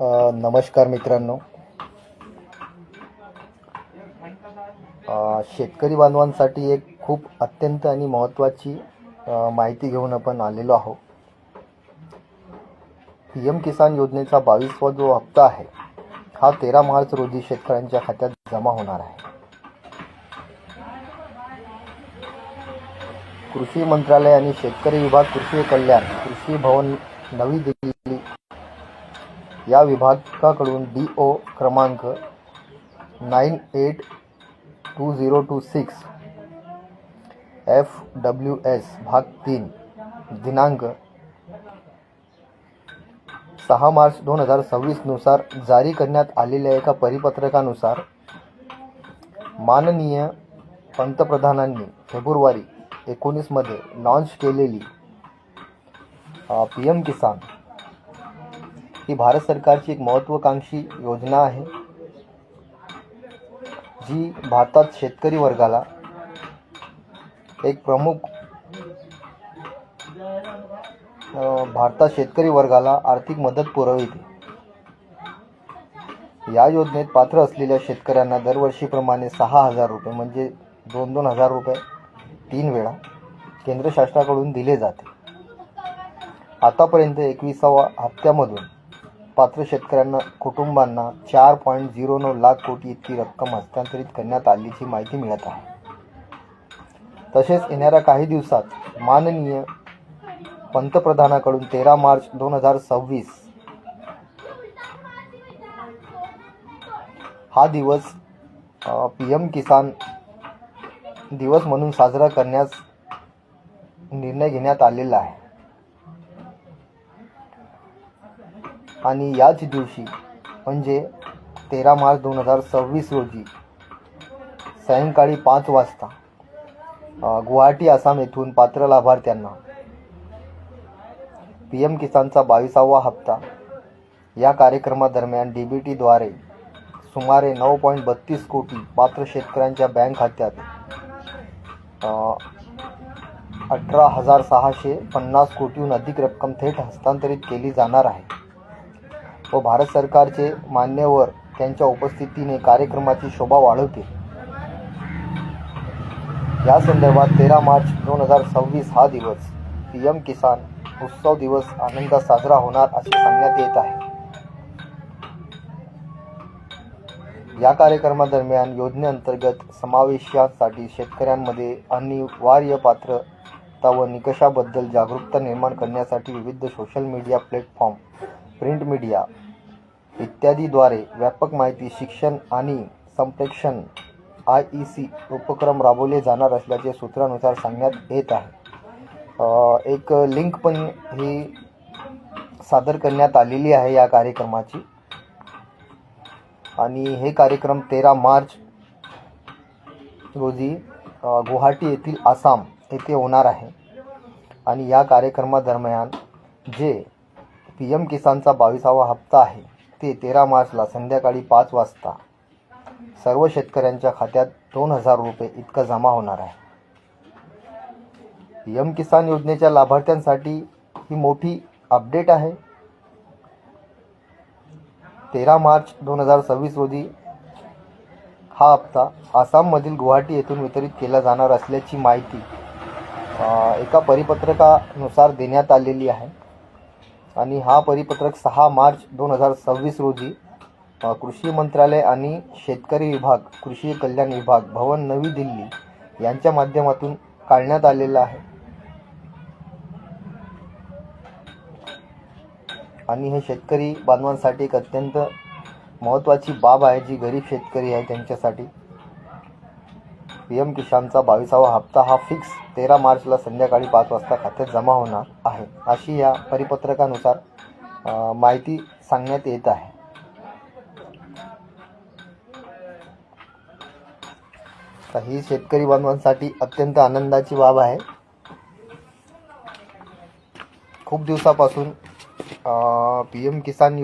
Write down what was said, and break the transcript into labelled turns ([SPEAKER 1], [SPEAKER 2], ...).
[SPEAKER 1] नमस्कार मित्रांनो. शेतकरी बांधवांसाठी एक खूप अत्यंत आणि महत्त्वाची माहिती घेऊन आपण आलेलो आहोत. PM किसान योजनेचा 22वा जो हप्ता आहे हा 13 मार्च रोजी शेतकऱ्यांच्या खात्यात जमा होणार आहे. कृषी मंत्रालय आणि शेतकरी विभाग, कृषी कल्याण, कृषी भवन, नवी दिल्ली या विभागाकडून DO क्रमांक 982026 FWS भाग 3 दिनांक 6 मार्च 2026 नुसार जारी करण्यात आलेल्या एका परिपत्रकानुसार माननीय पंतप्रधानांनी फेब्रुवारी 19 मध्ये लॉन्च केलेली PM किसान ही भारत सरकारची एक महत्त्वाकांक्षी योजना आहे, जी भारतात शेतकरी वर्गाला आर्थिक मदत पुरवते. या योजनेत पात्र असलेल्या शेतकऱ्यांना दरवर्षीप्रमाणे 6,000 रुपये म्हणजे 2,000 रुपये 3 वेळा केंद्र शासनाकडून दिले जाते. आतापर्यंत 21व्या हप्त्यामधून पात्र शेतकऱ्यांना कुटुंबांना 4.09 लाख कोटी इतकी रक्कम हस्तांतरित करण्यात आल्याची माहिती मिळत आहे. तसेच येणाऱ्या काही दिवसात माननीय पंतप्रधानाकडून 13 मार्च 2026 हा दिवस PM किसान दिवस म्हणून साजरा करण्यास निर्णय घेण्यात आलेला आहे. आणि याच दिवशी म्हणजे 13 मार्च 2026 रोजी सायंकाळी 5 वाजता गुवाहाटी आसाम येथून पात्र लाभार्थ्यांना PM किसानचा 22वा हप्ता या कार्यक्रमादरम्यान DBT द्वारे सुमारे 9.32 कोटी पात्र शेतकऱ्यांच्या बँक खात्यात 18,650 कोटीहून अधिक रक्कम थेट हस्तांतरित केली जाणार आहे व भारत सरकारचे मान्यवर त्यांच्या उपस्थितीने कार्यक्रमाची शोभा वाढवतील. या संदर्भात 13 मार्च 2026 हा दिवस PM किसान उत्सव दिवस आनंदात साजरा होणार असे सांगण्यात येत आहे. या कार्यक्रमादरम्यान योजनेअंतर्गत समावेशासाठी शेतकऱ्यांमध्ये अनिवार्य पात्रता व निकषाबद्दल जागरूकता निर्माण करण्यासाठी विविध social media platform, print media इत्यादीद्वारे व्यापक माहिती, शिक्षण आणि संप्रेषण IEC उपक्रम राबवले जाणार असल्याचे सूत्रानुसार सांगण्यात येत आहे. एक लिंक पण ही सादर करण्यात आलेली आहे या कार्यक्रमाची. आणि हे कार्यक्रम 13 मार्च रोजी गुवाहाटी येथील आसाम येथे होणार आहे. आणि या कार्यक्रमादरम्यान जे PM किसानचा 22वा हप्ता आहे ते 13 मार्चला संध्याकाळी 5 वाजता सर्व शेतकऱ्यांच्या खात्यात 2,000 रुपये इतका जमा होणार आहे. PM किसान योजनेच्या लाभार्थ्यांसाठी ही मोठी अपडेट आहे. 13 मार्च 2026 रोजी हा हप्ता आसाममधील गुवाहाटी येथून वितरित केला जाणार असल्याची माहिती एका परिपत्रकानुसार देण्यात आलेली आहे. आणि हा परिपत्रक 6 मार्च 2026 रोजी कृषी मंत्रालय आणि शेतकरी विभाग, कृषी कल्याण विभाग, भवन, नवी दिल्ली यांच्या माध्यमातून काढण्यात आलेला आहे. आणि हे शेतकरी बांधवांसाठी एक अत्यंत महत्त्वाची बाब आहे, जी गरीब शेतकरी आहे त्यांच्यासाठी. PM किसानचा 22वा हप्ता हा फिक्स 13 मार्चला संध्याकाळी 5 वाजता खात्यात जमा होणार आहे अशी या परिपत्रकानुसार माहिती सांगण्यात येत आहे. तर ही शेतकरी बांधवांसाठी अत्यंत आनंदाची बाब आहे. खूप दिवसापासून PM किसान